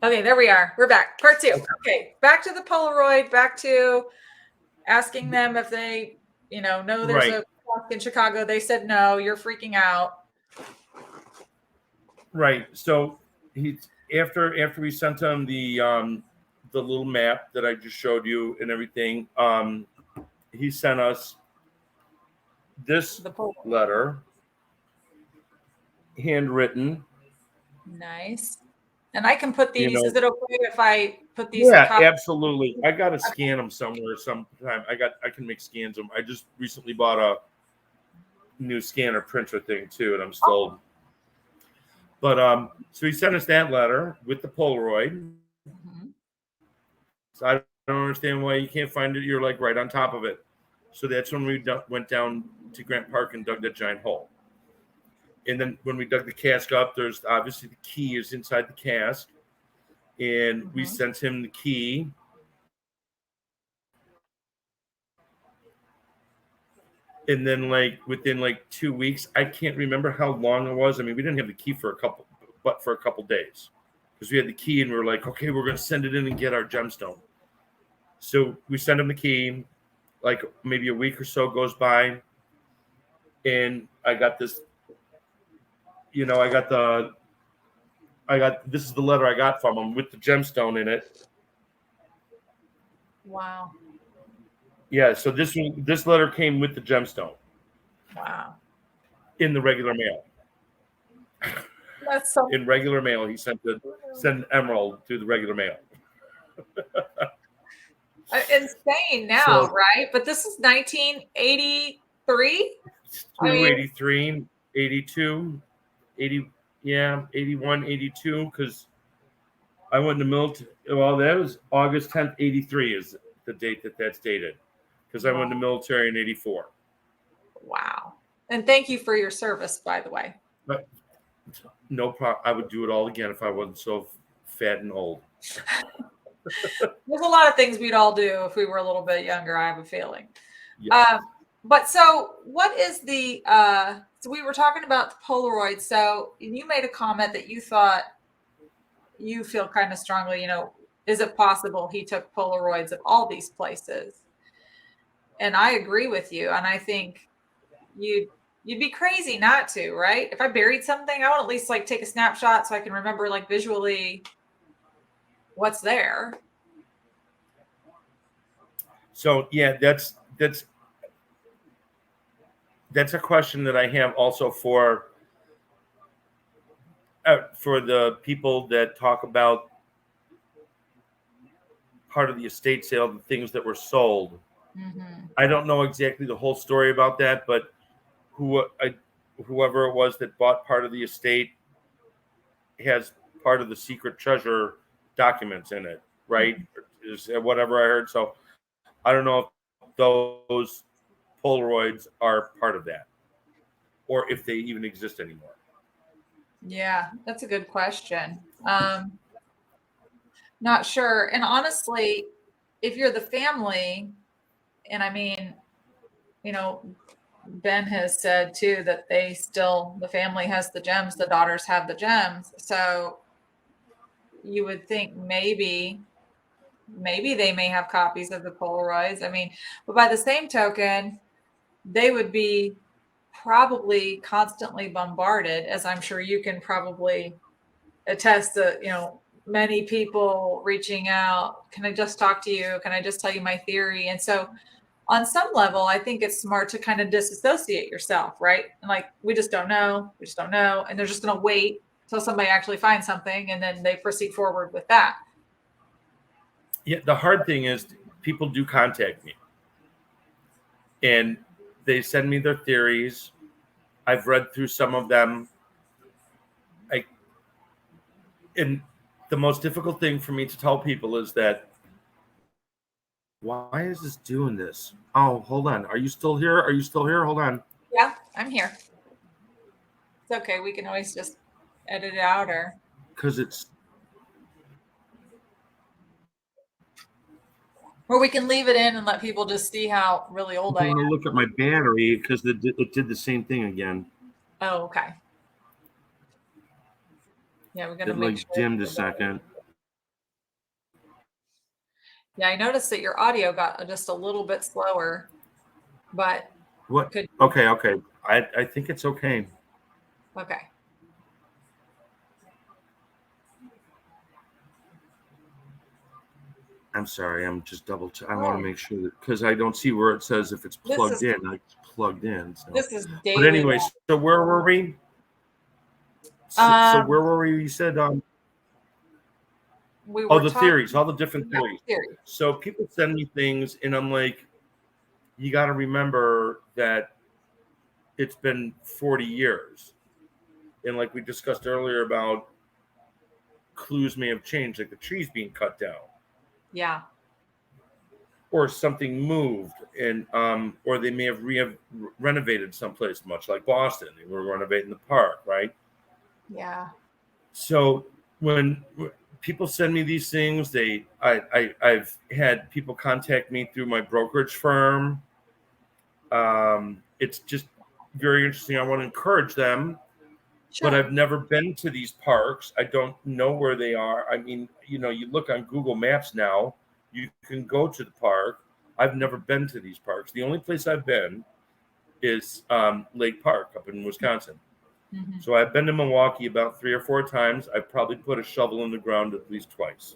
Okay, there we are. We're back. Part 2. Okay, back to the Polaroid, back to asking them if they, know there's Right. a casque in Chicago. They said no, you're freaking out. Right. So after we sent him the little map that I just showed you and everything, he sent us this The Polaroid. letter, handwritten. Nice. And I can put You these. Is know, it okay if I put these yeah, copies? absolutely. I gotta scan them somewhere sometime. I can make scans of them. I just recently bought a new scanner printer thing too, and I'm still. But so he sent us that letter with the Polaroid. Mhm. So I don't understand why you can't find it. You're like right on top of it. So that's when we went down to Grant Park and dug that giant hole. And then when we dug the cask up, there's obviously the key is inside the cask, and we Mhm. sent him the key. And then within 2 weeks, I can't remember how long it was. I mean, we didn't have the key for a couple days, because we had the key and we were like, okay, we're going to send it in and get our gemstone. So we send him the key. Like maybe a week or so goes by, and I got this. This is the letter I got from him with the gemstone in it. Wow. Yeah, so this letter came with the gemstone Wow. in the regular mail. That's so In regular mail, he sent an emerald through the regular mail. insane now, So right? But this is 1983. I mean, 83, 82, 80, yeah, 81, 82, because I went in the military. Well, that was August 10th, 83 is the date that's dated, because I went in the military in 84. wow. And thank you for your service, by the way. But no problem. I would do it all again if I wasn't so fat and old. There's a lot of things we'd all do if we were a little bit younger, I have a feeling. Yes. But so what is the so we were talking about the Polaroid. So you made a comment that you thought you feel kind of strongly, is it possible he took Polaroids of all these places? And I agree with you. And I think you'd be crazy not to, right? If I buried something, I want to at least take a snapshot so I can remember visually what's there. So yeah, that's a question that I have also for the people that talk about part of the estate sale, the things that were sold. Mm-hmm. I don't know exactly the whole story about that, but whoever it was that bought part of the estate has part of the secret treasure documents in it, right? Is whatever I heard. So I don't know if those Polaroids are part of that, or if they even exist anymore. Yeah, that's a good question. Not sure. And honestly, if you're the family, and I mean, Ben has said too that the family has the gems, the daughters have the gems. So you would think maybe they may have copies of the Polaroids. I mean, but by the same token, they would be probably constantly bombarded, as I'm sure you can probably attest to, many people reaching out. Can I just talk to you? Can I just tell you my theory? And so on some level, I think it's smart to kind of disassociate yourself, right? And we just don't know. We just don't know. And they're just going to wait till somebody actually finds something and then they proceed forward with that. Yeah, the hard thing is people do contact me and they send me their theories. I've read through some of them. And the most difficult thing for me to tell people is that, why is this doing this? Oh, hold on. Are you still here? Are you still here? Hold on. Yeah, I'm here. It's okay. We can always just edit it out Because it's or we can leave it in and let people just see how really old I I'm am. going to look at my battery because it did the same thing again. Oh, okay. Yeah, we're gonna It make sure. dimmed a second. Yeah, I noticed that your audio got just a little bit slower, but What? could Okay, okay. I think it's okay. okay. I'm sorry. I'm just I want to Oh, make sure that because I don't see where it says if it's this plugged is in. It's plugged in. So, this is but daily. anyway, so where were we? So Um, where were we? You said we oh, were the talking theories, all the different about theories. theory. So people send me things, and I'm like, you got to remember that it's been 40 years, and like we discussed earlier about clues may have changed, like the trees being cut down, Yeah, or something moved, and or they may have renovated someplace, much like Boston. They were renovating the park, right? yeah. So when people send me these things, I've had people contact me through my brokerage firm. It's just very interesting. I want to encourage them, but Sure. I've never been to these parks. I don't know where they are. I mean, you look on Google Maps now, you can go to the park. I've never been to these parks. The only place I've been is Lake Park up in Wisconsin. Mhm. So I've been to Milwaukee about 3 or 4 times. I've probably put a shovel in the ground at least twice.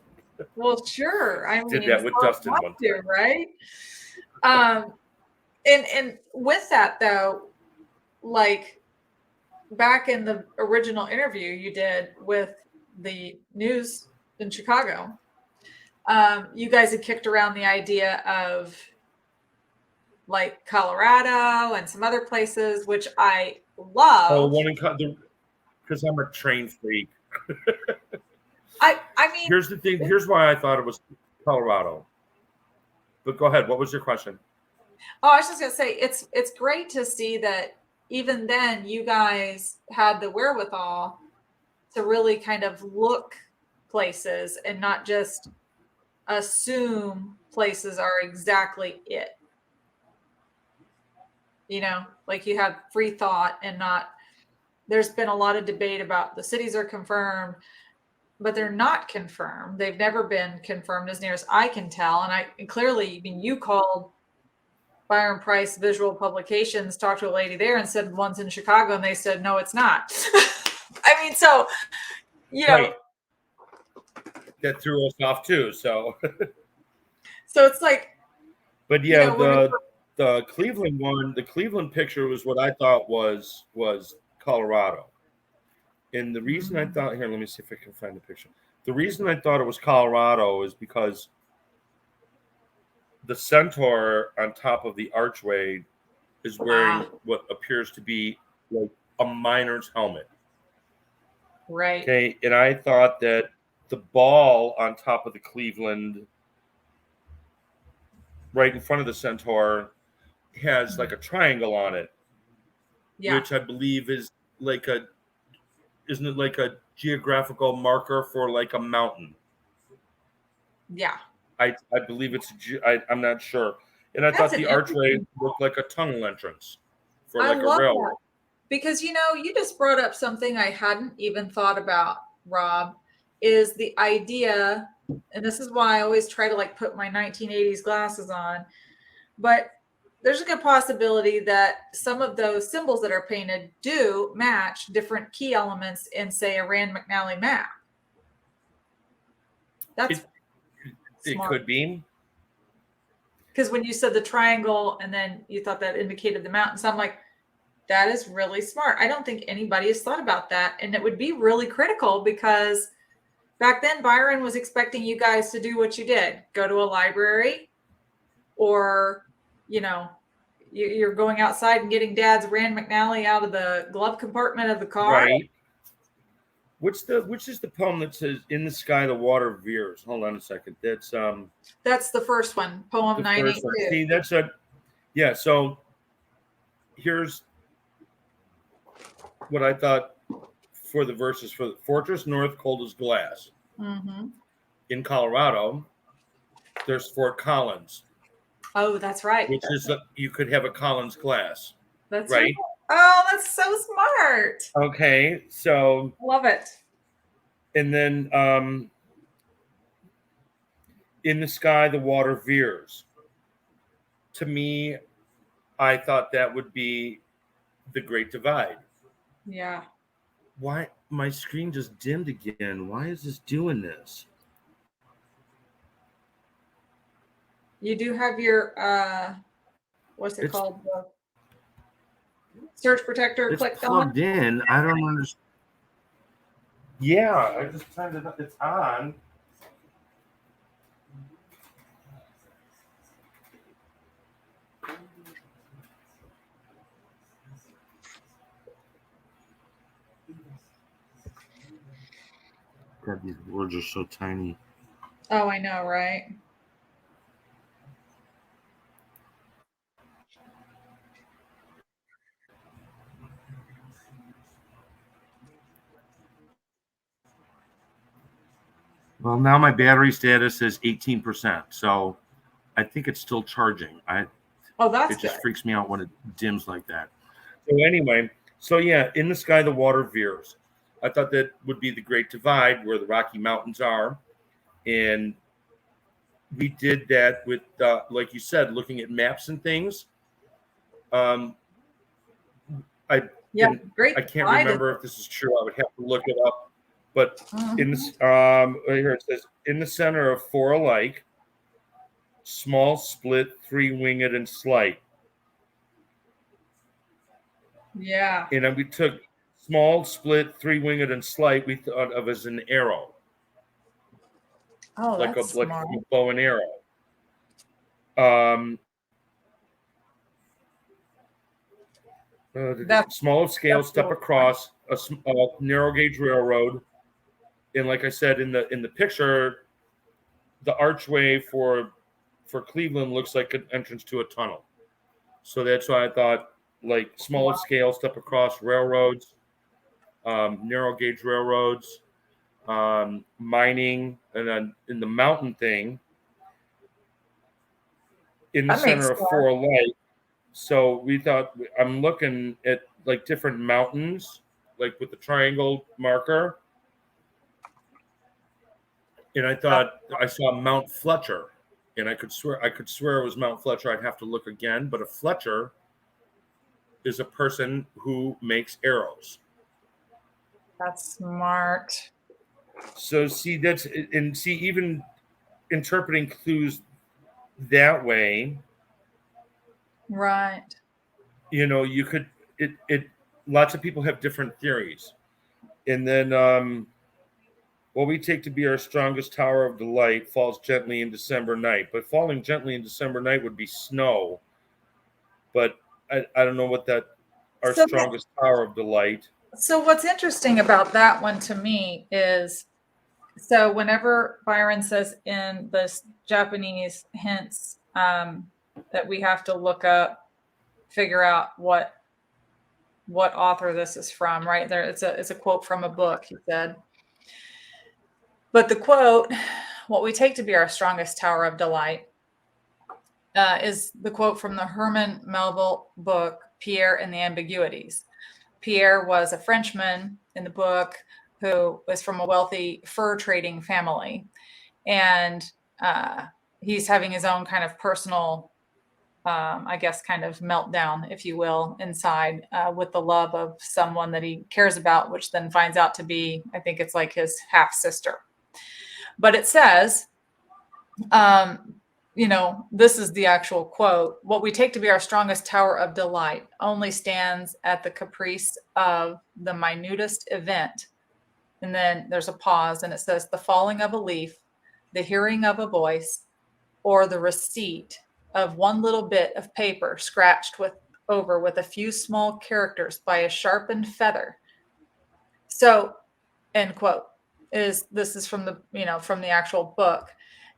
Well, sure. I Did mean, that with folks Dustin want one to, time. right? Um, and with that though, like back in the original interview you did with the news in Chicago, you guys had kicked around the idea of like Colorado and some other places, which I Oh, love. one in because I'm a train freak. I mean, Here's the thing. Here's why I thought it was Colorado. But go ahead. What was your question? oh, I was just gonna say it's great to see that even then you guys had the wherewithal to really kind of look places and not just assume places are exactly it. Like you have free thought and not, there's been a lot of debate about the cities are confirmed, but they're not confirmed. They've never been confirmed as near as I can tell. And clearly, I mean, you called Byron Price Visual Publications, talked to a lady there and said one's in Chicago, and they said, no, it's not. I mean, so, you know, Right. That threw us off too. So, so it's like, but yeah, when we the Cleveland one, the Cleveland picture was what I thought was Colorado. And the reason I thought here, let me see if I can find the picture. The reason I thought it was Colorado is because the centaur on top of the archway is wearing what appears to be like a miner's helmet. right. Okay, and I thought that the ball on top of the Cleveland, right in front of the centaur, has like a triangle on it, Yeah. which I believe is like a isn't it like a geographical marker for like a mountain? Yeah. I believe I'm not sure. And I That's thought an the archway interesting thought. looked like a tunnel entrance for I like a love that railroad. because you just brought up something I hadn't even thought about, Rob, is the idea, and this is why I always try to like put my 1980s glasses on, but there's a good possibility that some of those symbols that are painted do match different key elements in, say, a Rand McNally map. That's It it smart. could be. Because when you said the triangle and then you thought that indicated the mountains, I'm like, that is really smart. I don't think anybody has thought about that. And it would be really critical because back then Byron was expecting you guys to do what you did, go to a library, or, you know, you're going outside and getting dad's Rand McNally out of the glove compartment of the car. Right. Which is the poem that says "In the sky the water veers"? Hold on a second. That's the first one, poem The first one. 982. See, that's a yeah. So here's what I thought for the verses for the Fortress North, cold as glass. Mm-hmm. In Colorado, there's Fort Collins, Oh, that's right. which is you could have a Collins glass, That's right. right? Oh, that's so smart. Okay, so Love it. and then In the sky, the water veers. To me, I thought that would be the Great Divide. Yeah. Why my screen just dimmed again? Why is this doing this? You do have your what's it It's called? The surge protector it's clicked on. plugged in. I don't understand. Yeah, I just turned it up. It's on. God, these words are so tiny. Oh, I know, right? Well, now my battery status is 18%, so I think it's still charging. Oh, that's It just good. freaks me out when it dims like that. So anyway, so yeah, in the sky the water veers. I thought that would be the Great Divide where the Rocky Mountains are, and we did that with, like you said, looking at maps and things. Um, I Yeah, didn't. great I can't divide is remember if this is true. I would have to look it up. But in Mhm. this, right here it says, in the center of four alike, small, split, three-winged, and slight. Yeah. And then we took small, split, three-winged, and slight. We thought of as an arrow, Oh, like a that's smart. bow and arrow. Um, That's small scale, that's step really smart. across a narrow gauge railroad, and like I said in the picture, the archway for Cleveland looks like an entrance to a tunnel. So that's why I thought like small Wow. scale, step across railroads, narrow gauge railroads, mining, and then in the mountain thing, in the That makes center of sense. four light. So we thought I'm looking at like different mountains, like with the triangle marker, and I That- thought I saw Mount Fletcher, and I could swear it was Mount Fletcher. I'd have to look again, but a Fletcher is a person who makes arrows. That's smart. So see that's and see even interpreting clues that way, Right. you could it lots of people have different theories. And then what we take to be our strongest tower of delight falls gently in December night. But falling gently in December night would be snow. But I don't know what that our So strongest tower of delight. so what's interesting about that one to me is so whenever Byron says in this Japanese hints that we have to look up, figure out what author this is from, right? There it's a quote from a book, he said. But the quote, what we take to be our strongest tower of delight, is the quote from the Herman Melville book, Pierre and the Ambiguities. Pierre was a Frenchman in the book who was from a wealthy fur trading family. And uh, he's having his own kind of personal, I guess, kind of meltdown, if you will, inside with the love of someone that he cares about, which then finds out to be, I think it's like his half sister. But it says, um, this is the actual quote. What we take to be our strongest tower of delight only stands at the caprice of the minutest event. And then there's a pause and it says, the falling of a leaf, the hearing of a voice, or the receipt of one little bit of paper scratched over with a few small characters by a sharpened feather. So, end quote. This is from the actual book.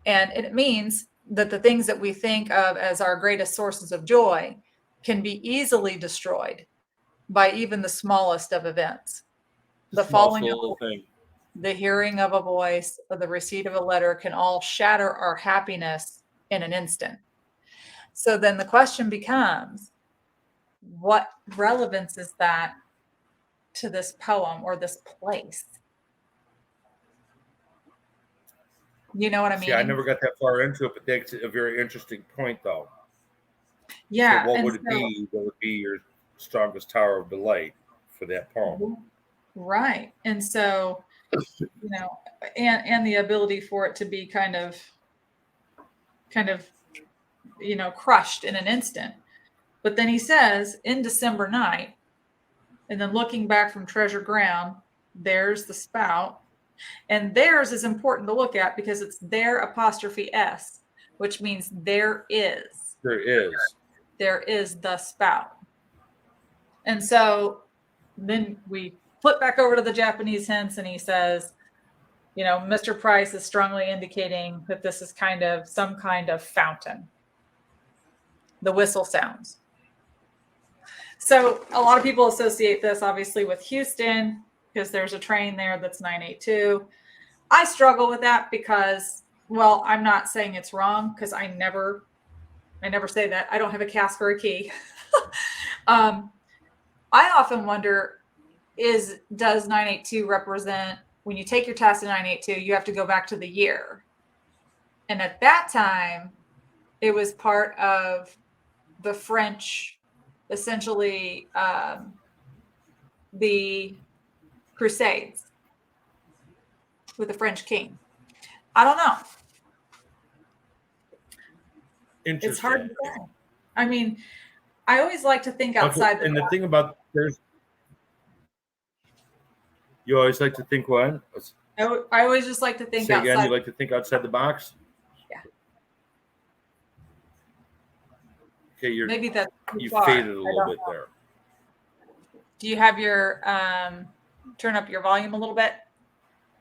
And it means that the things that we think of as our greatest sources of joy can be easily destroyed by even the smallest of events. The The smallest falling little of thing. the hearing of a voice or the receipt of a letter can all shatter our happiness in an instant. So then the question becomes, what relevance is that to this poem or this place? You know what I See, I mean? never got that far into it, but that's a very interesting point, though. So, Yeah. what And would it be? What would be your strongest tower of delight for that poem? right. And so, and the ability for it to be kind of, crushed in an instant. But then he says, in December night, and then looking back from treasure ground, there's the spout. And theirs is important to look at because it's their apostrophe S, which means there is. There is. There is the spout. And so then we flip back over to the Japanese hints, and he says, Mr. Price is strongly indicating that this is some kind of fountain. The whistle sounds. So a lot of people associate this obviously with Houston because there's a train there that's 982. I struggle with that because, well, I'm not saying it's wrong because I never say that. I don't have a casque or a key. I often wonder, does 982 represent, when you take your test in 982, you have to go back to the year. And at that time, it was part of the French, essentially the Crusades with the French king. I don't know. Interesting. It's hard to say. I mean, I always like to think outside the thing about you always like to think what? I always just like to think Say outside. again, you like to think outside the box? Yeah. Okay, maybe that's you faded a little bit there. Do you have your turn up your volume a little bit?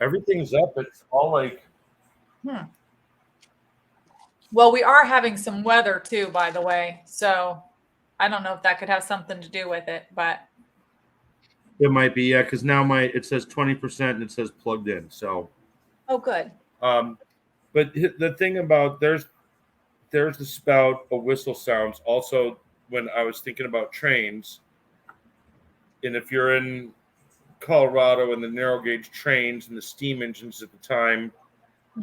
Everything's up. It's all like. Well, we are having some weather too, by the way. So I don't know if that could have something to do with it, but It might be, yeah, because now it says 20% and it says plugged in. So. Oh, good. But the thing about there's the spout, a whistle sounds. Also, when I was thinking about trains, and if you're in Colorado and the narrow gauge trains and the steam engines at the time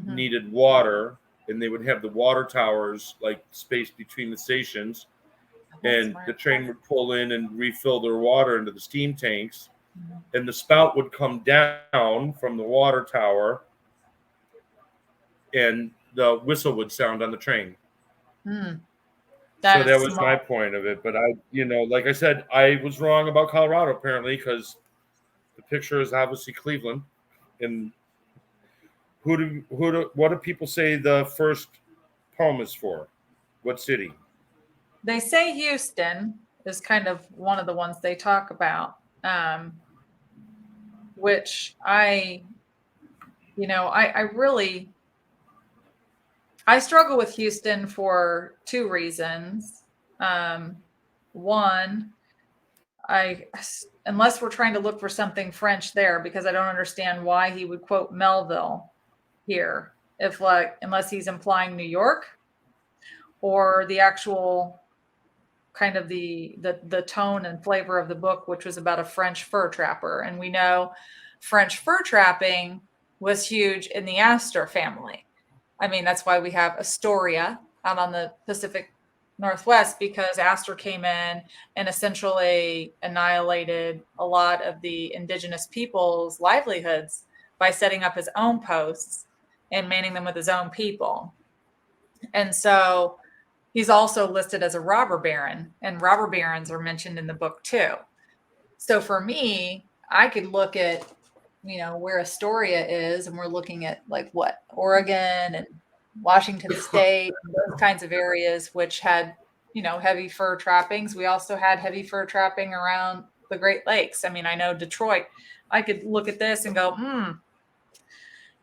needed water, and they would have the water towers like spaced between the stations, and the train would pull in and refill their water into the steam tanks, and the spout would come down from the water tower, and the whistle would sound on the train. So that was my point of it. But like I said, I was wrong about Colorado apparently, because the picture is obviously Cleveland. And what do people say the first poem is for? What city? They say Houston is kind of one of the ones they talk about, which I struggle with Houston for two reasons. One, unless we're trying to look for something French there, because I don't understand why he would quote Melville here, unless he's implying New York, or the actual kind of the tone and flavor of the book, which was about a French fur trapper. And we know French fur trapping was huge in the Astor family. I mean, that's why we have Astoria out on the Pacific Northwest, because Astor came in and essentially annihilated a lot of the indigenous people's livelihoods by setting up his own posts and manning them with his own people. And so he's also listed as a robber baron, and robber barons are mentioned in the book too. So for me, I could look at, where Astoria is, and we're looking at Oregon and Washington State, and those kinds of areas, which had, heavy fur trappings. We also had heavy fur trapping around the Great Lakes. I mean, I know Detroit, I could look at this and go,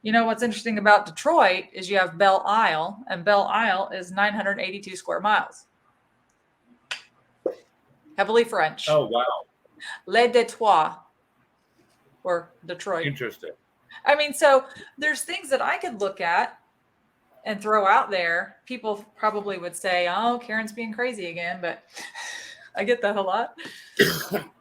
what's interesting about Detroit is you have Belle Isle, and Belle Isle is 982 square miles. Heavily French. Oh, wow. Les Detroits, or Detroit. Interesting. I mean, so there's things that I could look at and throw out there. People probably would say, oh, Karen's being crazy again, but I get that a lot.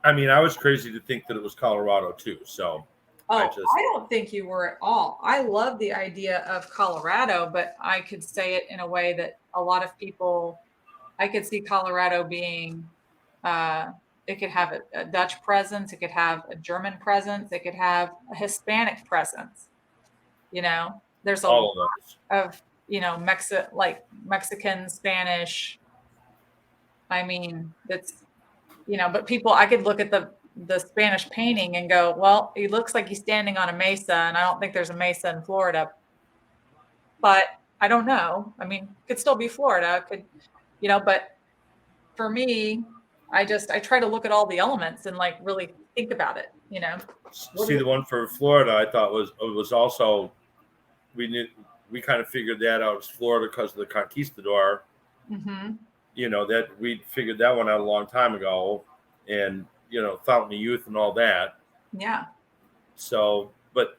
I mean, I was crazy to think that it was Colorado too. So Oh, I don't think you were at all. I love the idea of Colorado, but I could say it in a way that a lot of people, I could see Colorado being, uh, it could have a Dutch presence, it could have a German presence, it could have a Hispanic presence. You know, there's a lot all of those. of, like Mexican, Spanish. I mean, that's, but people, I could look at the Spanish painting and go, well, he looks like he's standing on a mesa, and I don't think there's a mesa in Florida, but I don't know. I mean, it could still be Florida, but for me, I try to look at all the elements and like really think about it. What do See, the one for Florida, I thought was also we kind of figured that out as Florida because of the conquistador. Mm-hmm. That we figured that one out a long time ago, and Fountain of Youth and all that. Yeah. So, but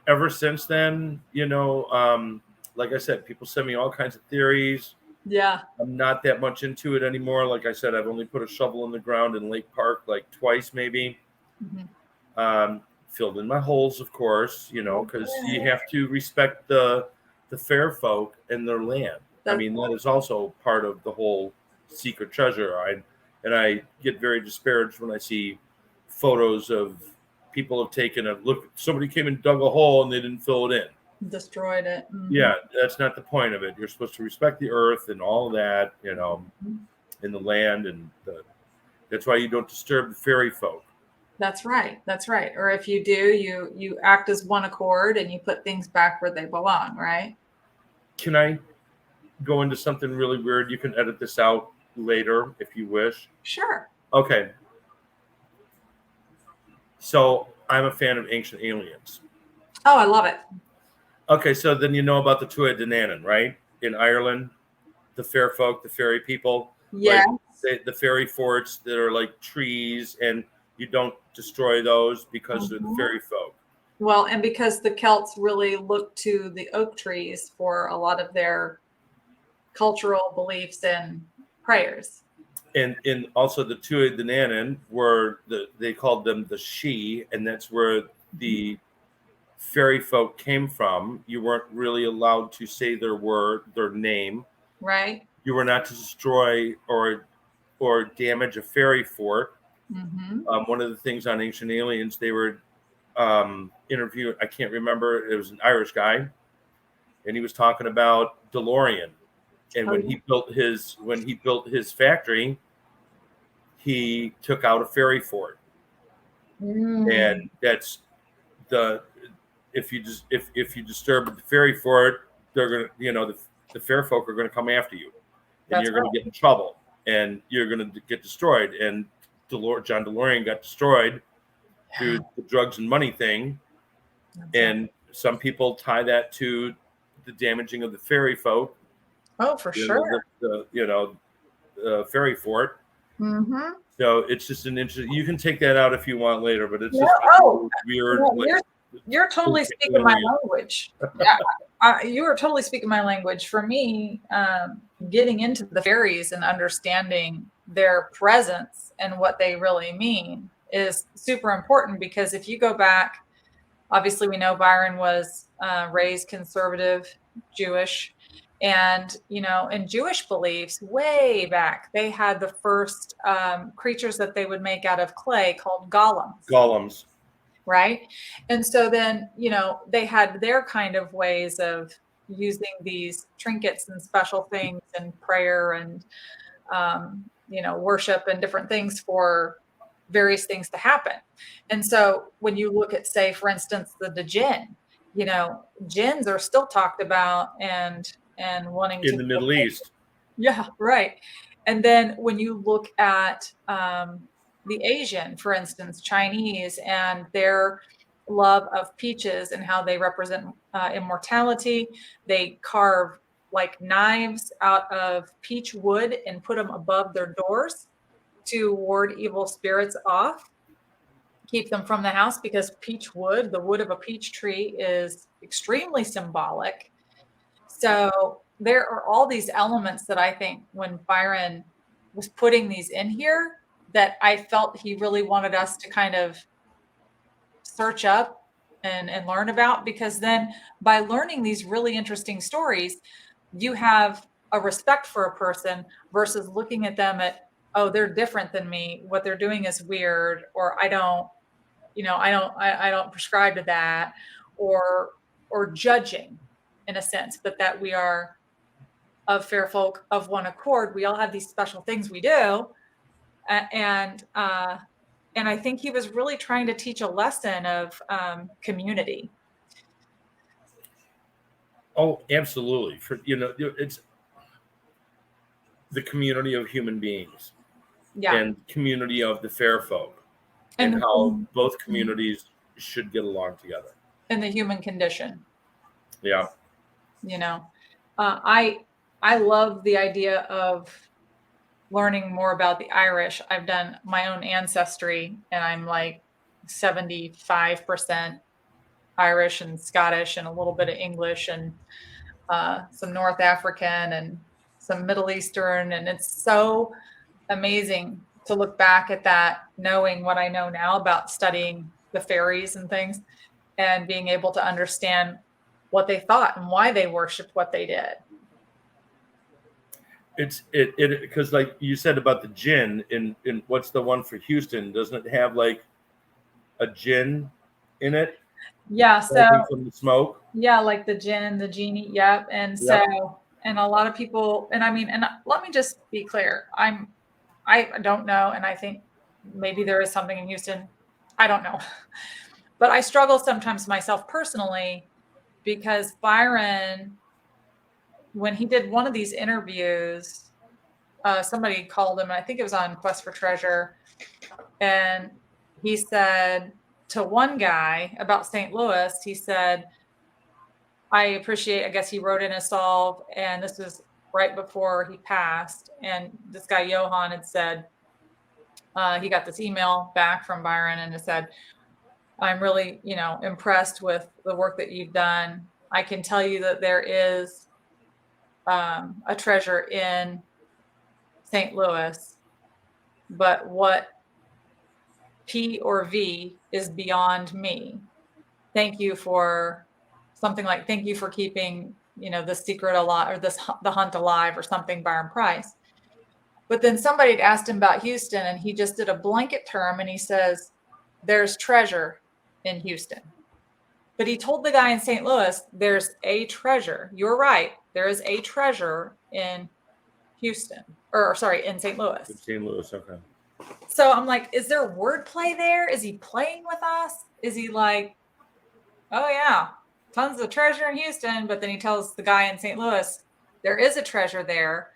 ever since then, like I said, people send me all kinds of theories. Yeah. I'm not that much into it anymore. Like I said, I've only put a shovel in the ground in Lake Park like twice, maybe. Mm-hmm. Filled in my holes, of course, because you have to respect the fair folk and their land. I mean, that is also part of the whole secret treasure. I get very disparaged when I see photos of people have taken a look. Somebody came and dug a hole and they didn't fill it in. Destroyed it. Mm-hmm. Yeah, that's not the point of it. You're supposed to respect the earth and all of that, in the land, and that's why you don't disturb the fairy folk. That's right. That's right. Or if you do, you act as one accord and you put things back where they belong, right? Can I go into something really weird? You can edit this out later if you wish. Sure. Okay. So I'm a fan of Ancient Aliens. Oh, I love it. Okay, so then you know about the Tuatha Dé Danann, right? In Ireland, the fair folk, the fairy people. Yeah. Like the fairy forts that are like trees, and you don't destroy those because they're the fairy folk. Well, and because the Celts really looked to the oak trees for a lot of their cultural beliefs and prayers. And also the Tuatha Dé Danann were they called them the She, and that's where the fairy folk came from. You weren't really allowed to say their name. Right. You were not to destroy or damage a fairy fort. Mm-hmm. One of the things on Ancient Aliens, they were interviewing, I can't remember, it was an Irish guy, and he was talking about DeLorean. And when he built his factory, he took out a fairy fort. And that's if you disturb the fairy fort, they're gonna the fair folk are gonna come after you, and you're gonna get in trouble, and you're gonna get destroyed. And John DeLorean got destroyed through the drugs and money thing, and some people tie that to the damaging of the fairy folk. Oh, for sure. The fairy fort. Mm-hmm. So it's just an interesting. You can take that out if you want later, but it's weird. You're totally speaking my language. Yeah, you are totally speaking my language. For me, getting into the fairies and understanding their presence and what they really mean is super important, because if you go back, obviously we know Byron was raised conservative Jewish. And, in Jewish beliefs, way back, they had the first creatures that they would make out of clay called golems. Golems. Right. And so then, they had their kind of ways of using these trinkets and special things and prayer and, worship and different things for various things to happen. And so when you look at, say, for instance, the jinn, jinns are still talked about and wanting in the Middle East. Yeah, right. And then when you look at the Asian, for instance, Chinese, and their love of peaches and how they represent immortality, they carve like knives out of peach wood and put them above their doors to ward evil spirits off, keep them from the house, because peach wood, the wood of a peach tree, is extremely symbolic. So there are all these elements that I think when Byron was putting these in here, that I felt he really wanted us to kind of search up and learn about, because then by learning these really interesting stories, you have a respect for a person versus looking at them at, oh, they're different than me. What they're doing is weird, or I don't prescribe to that, or judging in a sense, but that we are of fair folk of one accord. We all have these special things we do. And I think he was really trying to teach a lesson of community. Oh, absolutely. It's the community of human beings Yeah. and community of the fair folk, and And how both communities should get along together. the human condition. Yeah. I love the idea of learning more about the Irish. I've done my own ancestry, and I'm like 75% Irish and Scottish and a little bit of English and some North African and some Middle Eastern. And it's so amazing to look back at that, knowing what I know now about studying the fairies and things, and being able to understand what they thought and why they worshiped what they did. It's because like you said about the gin in what's the one for Houston? Doesn't it have like a gin in it? Yeah. So from the smoke. yeah, like the gin, the genie. Yep. And so, Yep. and a lot of people, and I mean, and let me just be clear. I don't know. And I think maybe there is something in Houston. I don't know. But I struggle sometimes myself personally, because Byron, when he did one of these interviews, somebody called him, and I think it was on Quest for Treasure, and he said to one guy about St. Louis, he said, I guess he wrote in a solve, and this was right before he passed, and this guy Johan had said, he got this email back from Byron, and it said, I'm really, impressed with the work that you've done. I can tell you that there is a treasure in St. Louis, but what P or V is beyond me. Thank you for something like, thank you for keeping, the secret alive, or the hunt alive, or something, Byron Price. But then somebody had asked him about Houston, and he just did a blanket term, and he says, there's treasure in Houston. But he told the guy in St. Louis, there's a treasure. You're right. There is a treasure in Houston, or sorry, in St. Louis. St. Louis, okay. So I'm like, is there wordplay there? Is he playing with us? Is he like, oh yeah, tons of treasure in Houston, but then he tells the guy in St. Louis, there is a treasure there.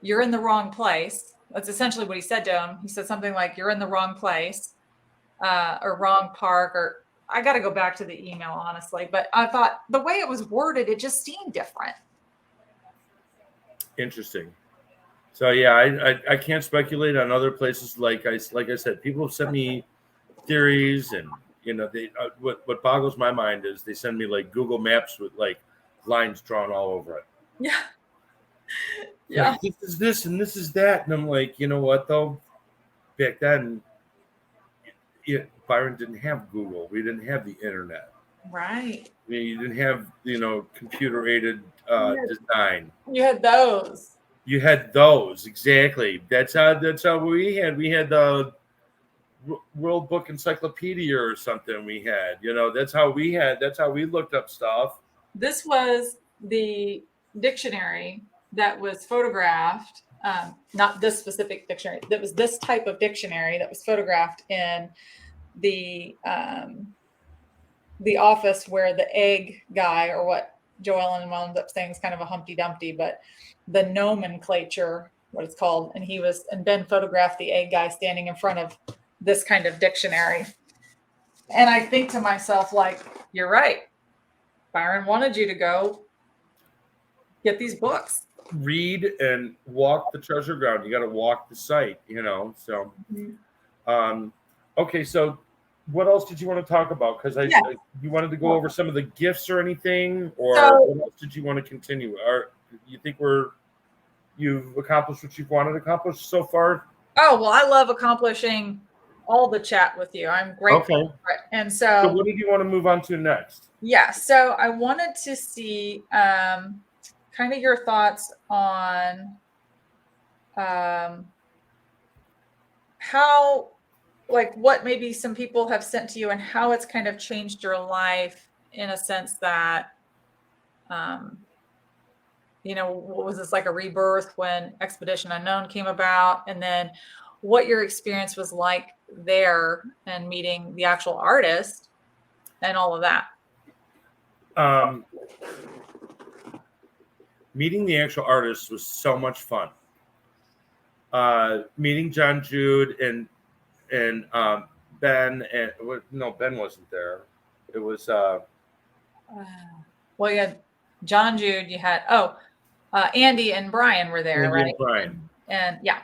You're in the wrong place. That's essentially what he said to him. He said something like, you're in the wrong place, or wrong park, or I got to go back to the email, honestly. But I thought the way it was worded, it just seemed different. Interesting. So yeah, I can't speculate on other places. Like I said, people have sent me theories, and they what boggles my mind is they send me like Google Maps with like lines drawn all over it. Yeah. Yeah. Like, this is this and this is that, and I'm like, you know what though? Back then, Byron didn't have Google. We didn't have the internet. Right. I mean, you didn't have computer aided design. You had those. You had those, exactly. That's how we had the World Book Encyclopedia or something. We had, that's how we looked up stuff. This was the dictionary that was photographed, not this specific dictionary. That was this type of dictionary that was photographed in the office where the egg guy, or what Joellen wound up saying is kind of a Humpty Dumpty, but the nomenclature, what it's called. And Ben photographed the egg guy standing in front of this kind of dictionary. And I think to myself, like, you're right. Byron wanted you to go get these books. Read and walk the treasure ground. You got to walk the site, so. Mm-hmm. Okay, so what else did you want to talk about? Because you wanted to go over some of the gifts or anything, or what else did you want to continue? Or you think you've accomplished what you've wanted to accomplish so far? Oh, well, I love accomplishing all the chat with you. I'm grateful Okay. for it. And So so, what did you want to move on to next? yeah, so I wanted to see kind of your thoughts on how, like, what maybe some people have sent to you and how it's kind of changed your life in a sense that, um, what was this, like a rebirth when Expedition Unknown came about? And then what your experience was like there and meeting the actual artist and all of that. Um, Meeting the actual artist was so much fun. Meeting John Jude and Ben and no, Ben wasn't there. It was Well, you had John Jude, you had, Andy and Brian were there, Andy right? and Brian. And yeah.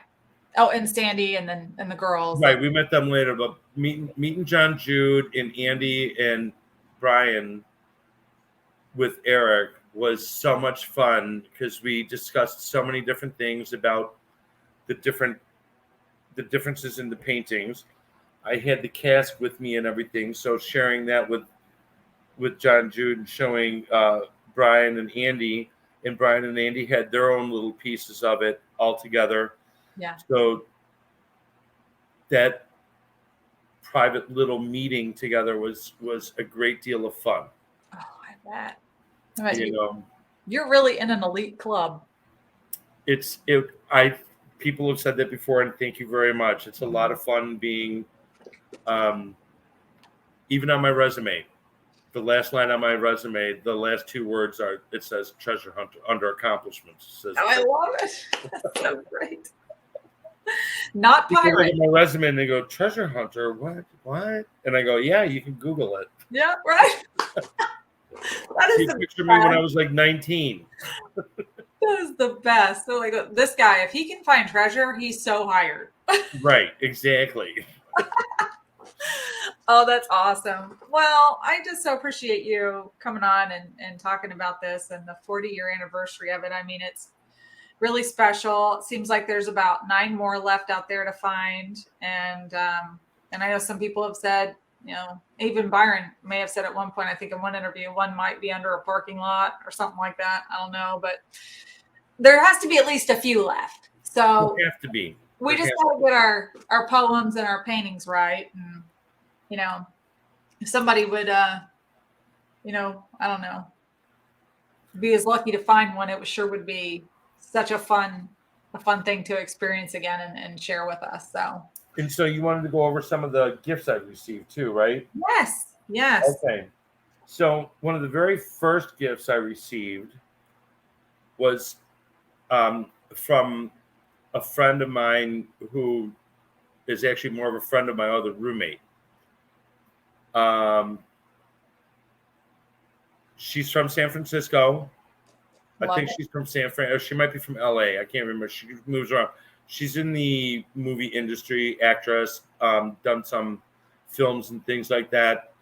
Oh, and Sandy and the girls. Right, we met them later, but meeting John Jude and Andy and Brian with Eric was so much fun because we discussed so many different things about the differences in the paintings. I had the casque with me and everything, so sharing that with John Jude and showing Brian and Brian and Andy had their own little pieces of it all together. Yeah. So that private little meeting together was a great deal of fun. Oh, I bet You know, you're really in an elite club. I people have said that before, and thank you very much. It's a lot of fun being, even on my resume. The last line on my resume, the last two words are, it says treasure hunter under accomplishments. It says, Oh, I love it. That's so great. Not people look pirate. at my resume and they go, treasure hunter, what? And I go, yeah, you can Google it. Yeah, right. That is You the picture me when I was like 19. That is the best. So like this guy, if he can find treasure, he's so hired. Right, exactly. Oh, that's awesome. Well, I just so appreciate you coming on and talking about this and the 40-year anniversary of it. I mean, it's really special. It seems like there's about 9 more left out there to find. And I know some people have said, even Byron may have said at one point, I think in one interview, one might be under a parking lot or something like that. I don't know, but there has to be at least a few left. So There have to be. we just got to get our poems and our paintings right. And, if somebody would, I don't know, be as lucky to find one, it sure would be such a fun thing to experience again and share with us. So. And so you wanted to go over some of the gifts I received too, right? Yes. Okay. So one of the very first gifts I received was from a friend of mine who is actually more of a friend of my other roommate. She's from San Francisco. I think she's from San Fran. Or she might be from LA. I can't remember. She moves around. She's in the movie industry, actress, done some films and things like that.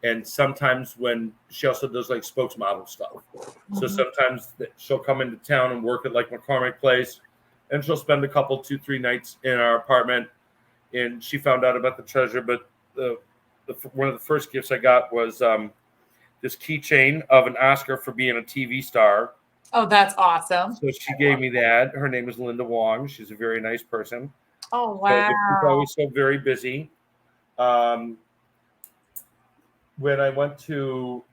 And sometimes when she also does like spokesmodel stuff. Mm-hmm. So sometimes she'll come into town and work at like McCormick Place, and she'll spend a couple, 2-3 nights in our apartment. And she found out about the treasure. But one of the first gifts I got was this keychain of an Oscar for being a TV star. Oh, that's awesome. So she gave me that. Her name is Linda Wong. She's a very nice person. Oh, wow. So she's always so very busy. When I went to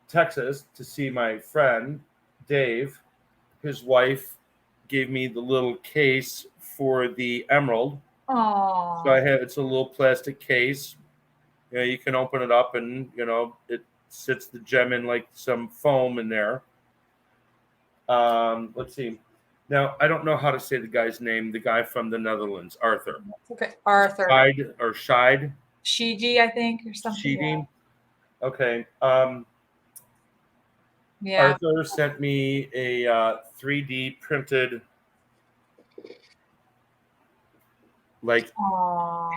Texas to see my friend, Dave, his wife gave me the little case for the emerald. Oh. So it's a little plastic case. You can open it up and, it sits the gem in like some foam in there. Let's see. Now, I don't know how to say the guy's name. The guy from the Netherlands, Arthur. Okay, Arthur. Scheid. Shiji, I think, or something. Shiji. Yeah. Okay. Yeah. Arthur sent me a 3D printed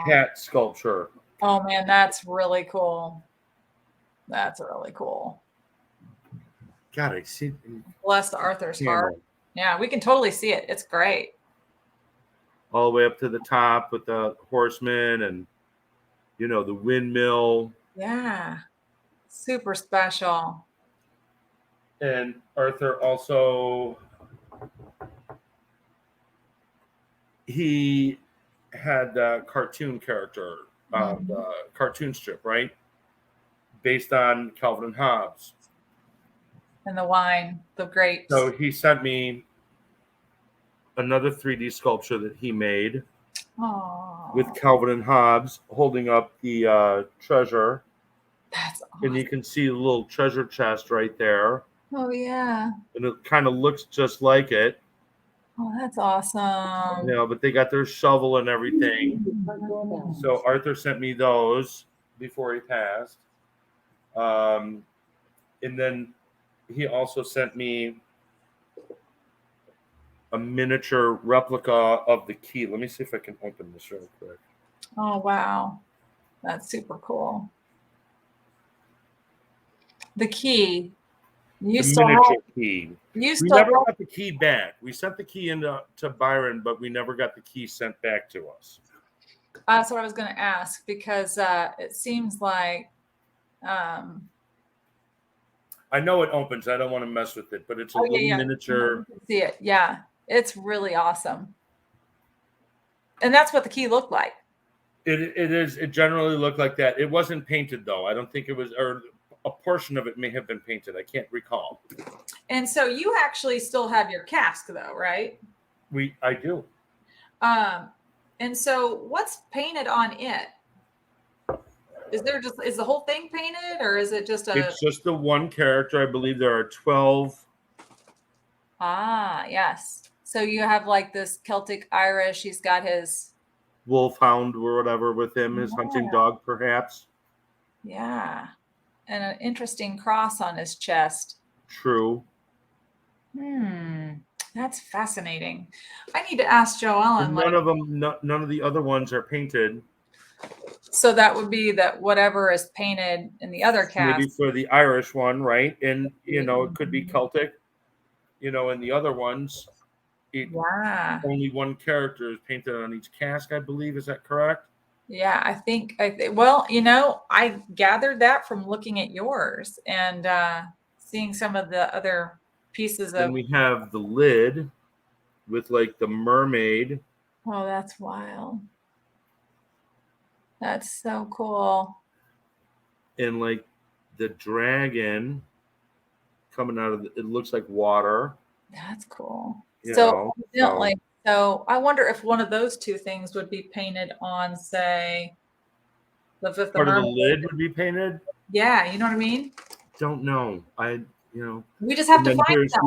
cat sculpture. Oh man, that's really cool. That's really cool. God, I see. Bless Arthur's heart. Yeah, we can totally see it. It's great. all the way up to the top with the horseman and, the windmill. Yeah. Super special. And Arthur also, he had the cartoon character, Mhm. the cartoon strip, right? Based on Calvin and Hobbes. And the wine, the grapes. So he sent me another 3D sculpture that he made with Oh, Calvin and Hobbes holding up the treasure. that's And awesome. you can see the little treasure chest right there. Oh, yeah. And it kind of looks just like it, Oh, that's awesome. but they got their shovel and everything. So Arthur sent me those before he passed. And then he also sent me a miniature replica of the key. Let me see if I can open this real quick. Oh, wow. That's super cool. The key. You The still miniature have, key. you We still never have, got the key back. We sent the key into Byron, but we never got the key sent back to us. that's what I was going to ask because it seems like, um, I know it opens. I don't want to mess with it, but it's a oh, yeah, little yeah. miniature. You can see it. Yeah. It's really awesome. And that's what the key looked like. It is. It generally looked like that. It wasn't painted though. I don't think it was, or a portion of it may have been painted. I can't recall. And so you actually still have your casque though, right? I do. And so what's painted on it? Is the whole thing painted or is it just It's just the one character. I believe there are 12. Yes. So you have like this Celtic Irish, he's got his, Wolfhound or whatever with him, his hunting dog, perhaps. yeah. And an interesting cross on his chest. True. That's fascinating. I need to ask Joellen, And like, none of the other ones are painted. so that would be that whatever is painted in the other Maybe cast. for the Irish one, right? And it could be Celtic. And the other ones, Yeah. only one character is painted on each cask, I believe. Is that correct? Yeah, well, I gathered that from looking at yours and seeing some of the other pieces Then of, we have the lid with like the mermaid. oh, that's wild. That's so cool. And like the dragon coming out of it looks like water. That's cool. You So know, evidently, so I wonder if one of those two things would be painted on, say, the Fifth part of the Mermaid. lid would be painted. Yeah, you know what I mean? Don't know. We just have And to then find here's out.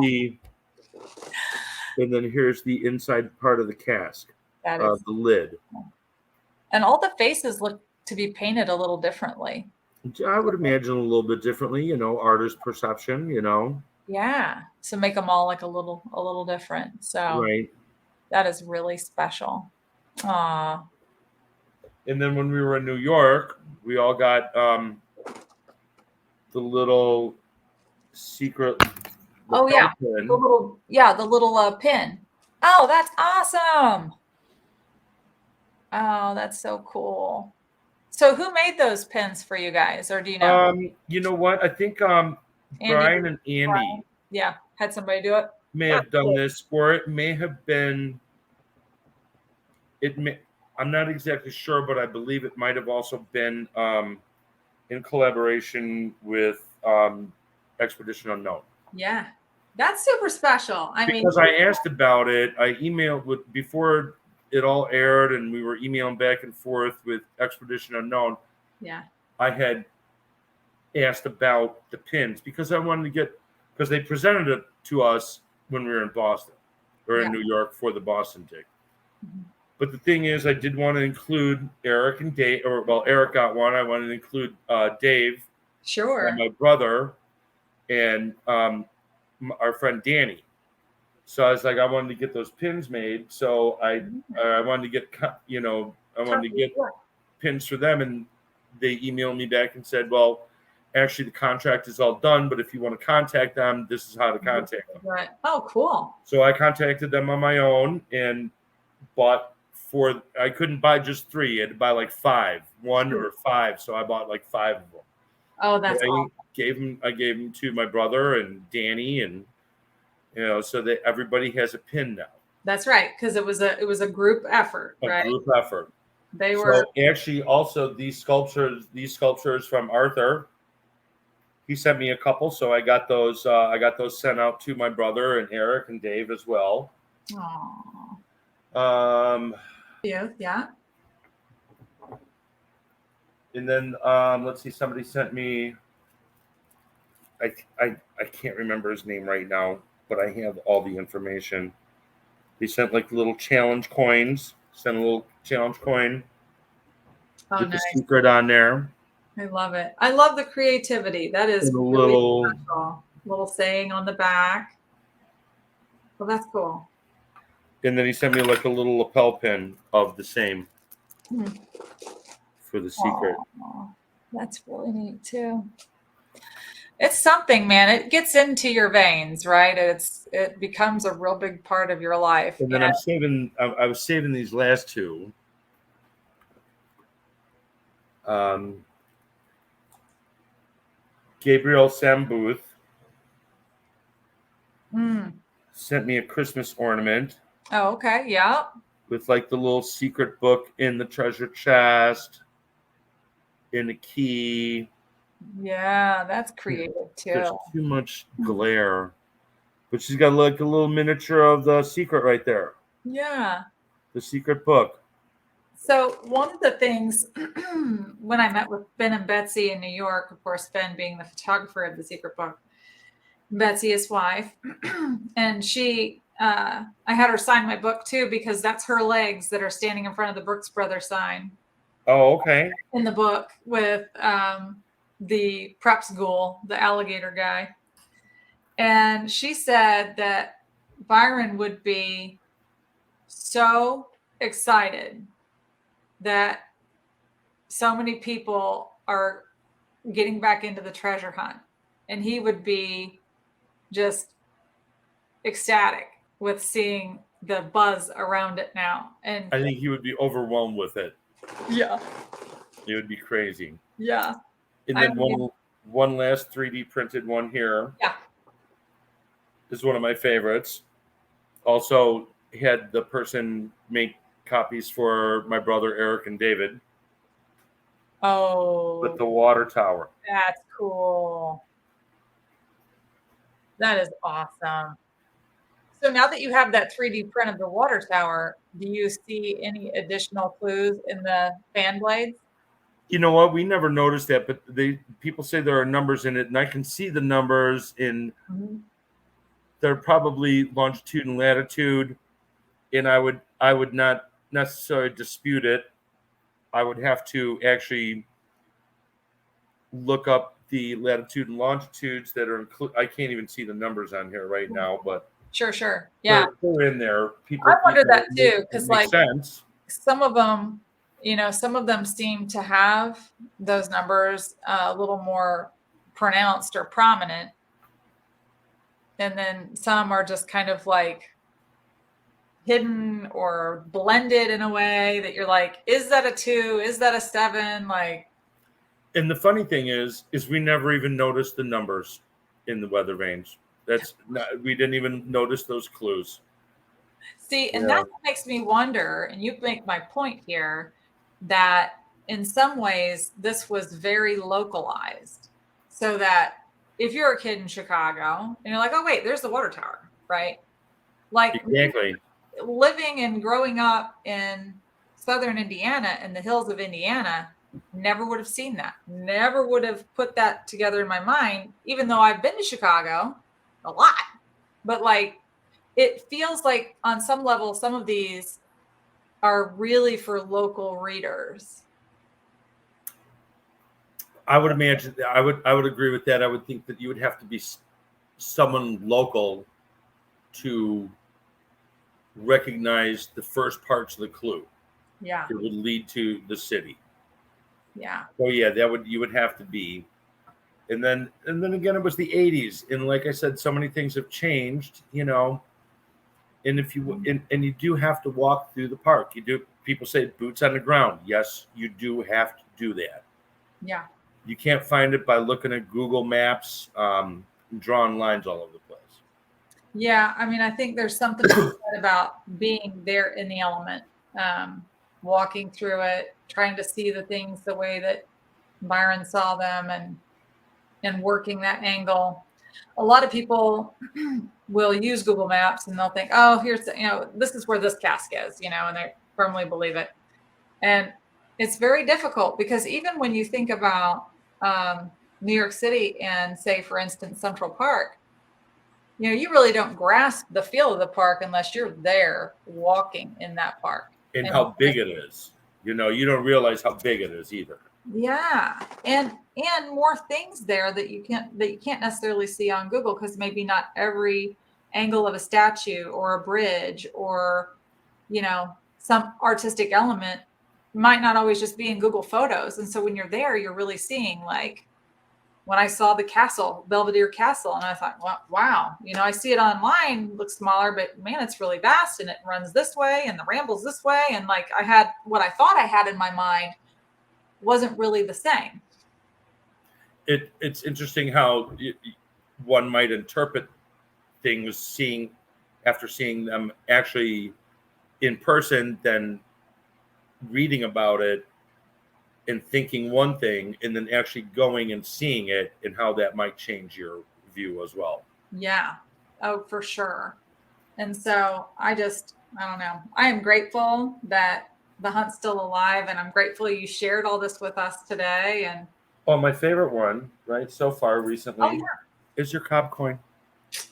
the inside part of the cask, That is, the lid. and all the faces look to be painted a little differently. I would imagine a little bit differently, artist perception, Yeah. So make them all like a little different. So right. that is really special. Aw. And then when we were in New York, we all got the little secret. Oh yeah. Pin. The little pin. Oh, that's awesome. Oh, that's so cool. So who made those pins for you guys, or do you know? You know what? I think Andy, Brian and Andy Brian? Yeah, had somebody do it. may have done this, or it may have been. I'm not exactly sure, but I believe it might have also been in collaboration with Expedition Unknown. Yeah, that's super special. Because I asked about it, I emailed before it all aired, and we were emailing back and forth with Expedition Unknown. Yeah, I had asked about the pins because I wanted to because they presented it to us when we were in Boston or in New York for the Boston dig. Mm-hmm. But the thing is, I did want to include Eric and Dave, Eric got one. I wanted to include Dave, sure, and my brother, and our friend Danny. So I was like, I wanted to get those pins made. So I wanted to get pins for them, and they emailed me back and said, well, actually the contract is all done, but if you want to contact them, this is how to contact them. Right. Oh, cool. So I contacted them on my own and bought I couldn't buy just 3. I had to buy like 5, 1 or 5. So I bought like 5 of them. Oh, that's awesome. I gave them to my brother and Danny, and so that everybody has a pin now. That's right, because it was a group effort, A right? group effort. They were actually also these sculptures from Arthur. He sent me a couple, so I got those sent out to my brother and Eric and Dave as well. Aww. Yeah. And then let's see, somebody sent me. I can't remember his name right now, but I have all the information. They sent like little challenge coins. Sent a little challenge coin with Nice. the secret on there. I love it. I love the creativity. That is and a really special. Little saying on the back. Well, that's cool. And then he sent me like a little lapel pin of the same for the secret. Aww. That's really neat too. It's something, man. It gets into your veins, right? It becomes a real big part of your life. And then I was saving these last 2. Gabriel Sambuth sent me a Christmas ornament. Oh, okay. Yeah. With like the little secret book in the treasure chest, in the key. Yeah, that's creative too. There's too much glare. But she's got like a little miniature of the secret right there. Yeah. The secret book. So one of the things when I met with Ben and Betsy in New York, of course, Ben being the photographer of the secret book, Betsy, his wife, and she, I had her sign my book too, because that's her legs that are standing in front of the Brooks Brothers sign. Oh, okay. In the book with the preps ghoul, the alligator guy. And she said that Byron would be so excited that so many people are getting back into the treasure hunt. And he would be just ecstatic with seeing the buzz around it now. And I think he would be overwhelmed with it. Yeah. It would be crazy. Yeah. And then one last 3D printed one here. Yeah. Is one of my favorites. Also had the person make copies for my brother Eric and David. Oh. With the water tower. That's cool. That is awesome. So now that you have that 3D print of the water tower, do you see any additional clues in the fan blades? You know what? We never noticed that, but people say there are numbers in it, and I can see the numbers in. They're probably longitude and latitude, and I would not necessarily dispute it. I would have to actually look up the latitude and longitudes that are included. I can't even see the numbers on here right now, but Sure. Yeah. They're in there. People, I wonder that too, because like sense. some of them seem to have those numbers a little more pronounced or prominent. And then some are just kind of like hidden or blended in a way that you're like, is that a 2? Is that a 7? Like. And the funny thing is we never even noticed the numbers in the weather vanes. We didn't even notice those clues. See, and that makes me wonder, and you make my point here, that in some ways this was very localized. So that if you're a kid in Chicago and you're like, oh, wait, there's the water tower, right? Like exactly. Living and growing up in southern Indiana and the hills of Indiana, never would have seen that. Never would have put that together in my mind, even though I've been to Chicago a lot. But like, it feels like on some level, some of these are really for local readers. I would imagine. I would agree with that. I would think that you would have to be someone local to recognize the first parts of the clue. Yeah. It would lead to the city. Yeah. Oh yeah, you would have to be. And then again, it was the 80s. And like I said, so many things have changed, And if you and you do have to walk through the park. You do. People say boots on the ground. Yes, you do have to do that. Yeah. You can't find it by looking at Google Maps, drawing lines all over the place. Yeah, I mean, I think there's something to be said about being there in the element, um, walking through it, trying to see the things the way that Byron saw them, and working that angle. A lot of people will use Google Maps and they'll think, oh, here's the, this is where this cask is, and they firmly believe it. And it's very difficult because even when you think about New York City and say, for instance, Central Park, you really don't grasp the feel of the park unless you're there walking in that park. And And how big it is. You don't realize how big it is either. yeah, and more things there that you can't necessarily see on Google because maybe not every angle of a statue or a bridge or some artistic element might not always just be in Google Photos. And so when you're there, you're really seeing, like, when I saw the castle, Belvedere Castle, and I thought, well, wow, I see it online, looks smaller, but man, it's really vast, and it runs this way and the rambles this way. And like, I had what I thought I had in my mind wasn't really the same. It's interesting how one might interpret things after seeing them actually in person, than reading about it and thinking one thing, and then actually going and seeing it, and how that might change your view as well. Yeah. Oh, for sure. And so I don't know. I am grateful that the hunt's still alive, and I'm grateful you shared all this with us today. And my favorite one, right, so far recently, is your Cobb coin.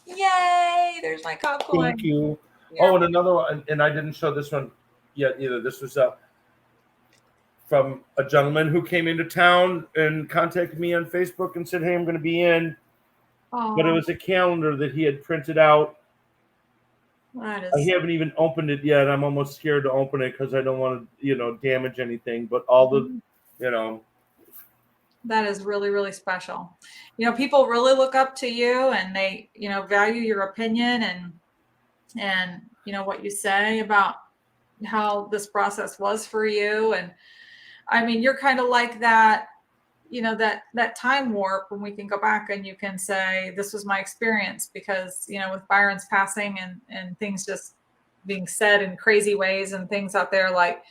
Yay! There's my Cobb coin. Thank you. Yeah. Oh, and another one, and I didn't show this one yet either. This was from a gentleman who came into town and contacted me on Facebook and said, "Hey, I'm going to be in." But it was a calendar that he had printed out. I haven't even opened it yet. I'm almost scared to open it because I don't want to, damage anything. But all the, that is really, really special. People really look up to you, and they, value your opinion and what you say about how this process was for you. And I mean, you're kind of like that, that time warp when we can go back and you can say, this was my experience, because, with Byron's passing and things just being said in crazy ways and things out there, like,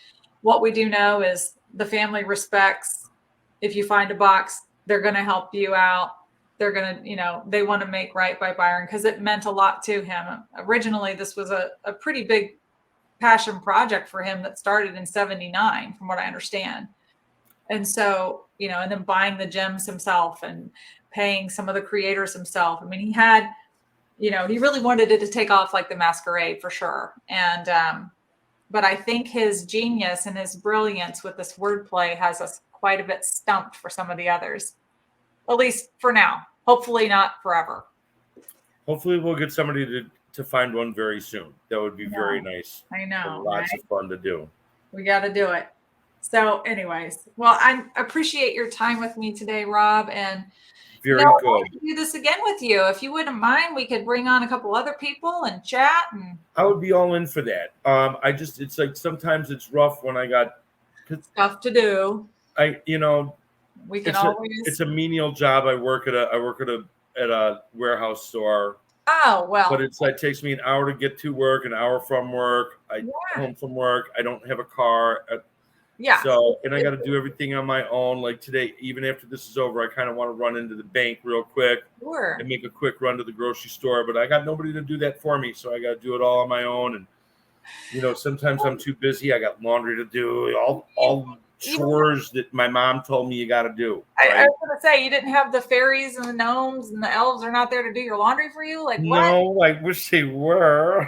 what we do know is the family respects. If you find a box, they're going to help you out. They're going to, they want to make right by Byron because it meant a lot to him. Originally, this was a pretty big passion project for him that started in 79, from what I understand. And so, and then buying the gems himself and paying some of the creators himself. I mean, he had, he really wanted it to take off like the Masquerade for sure. And, but I think his genius and his brilliance with this wordplay has us quite a bit stumped for some of the others, at least for now. Hopefully not forever. Hopefully we'll get somebody to find one very soon. That would be very nice. I know. And lots of fun to do. We got to do it. So anyways, well, I appreciate your time with me today, Rob. And very I good. want to do this again with you. If you wouldn't mind, we could bring on a couple other people and chat. And I would be all in for that. It's like sometimes it's rough when I got stuff to do. We can always. It's a menial job. I work at a warehouse store. Oh, well. But it takes me an hour to get to work, an hour from work. I get home from work. I don't have a car. So, and I got to do everything on my own. Like today, even after this is over, I kind of want to run into the bank real quick and make a quick run to the grocery store. But I got nobody to do that for me. So I got to do it all on my own. And, sometimes I'm too busy. I got laundry to do, all chores that my mom told me you got to do. Right? I was going to say, you didn't have the fairies and the gnomes and the elves are not there to do your laundry for you? Like, what? No, I wish they were.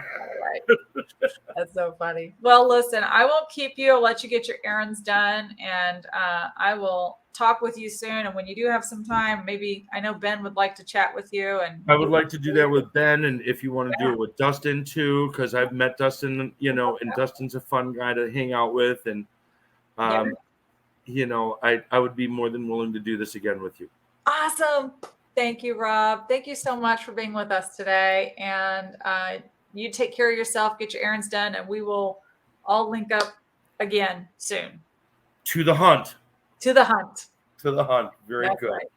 That's so funny. Well, listen, I won't keep you. I'll let you get your errands done, and I will talk with you soon. And when you do have some time, maybe, I know Ben would like to chat with you. And I would like to do that with Ben, and if you want to do it with Dustin too, because I've met Dustin, and Dustin's a fun guy to hang out with, and I would be more than willing to do this again with you. Awesome. Thank you, Rob. Thank you so much for being with us today. And you take care of yourself, get your errands done, and we will all link up again soon. To the hunt. To the hunt. To the hunt. Very That's good. right.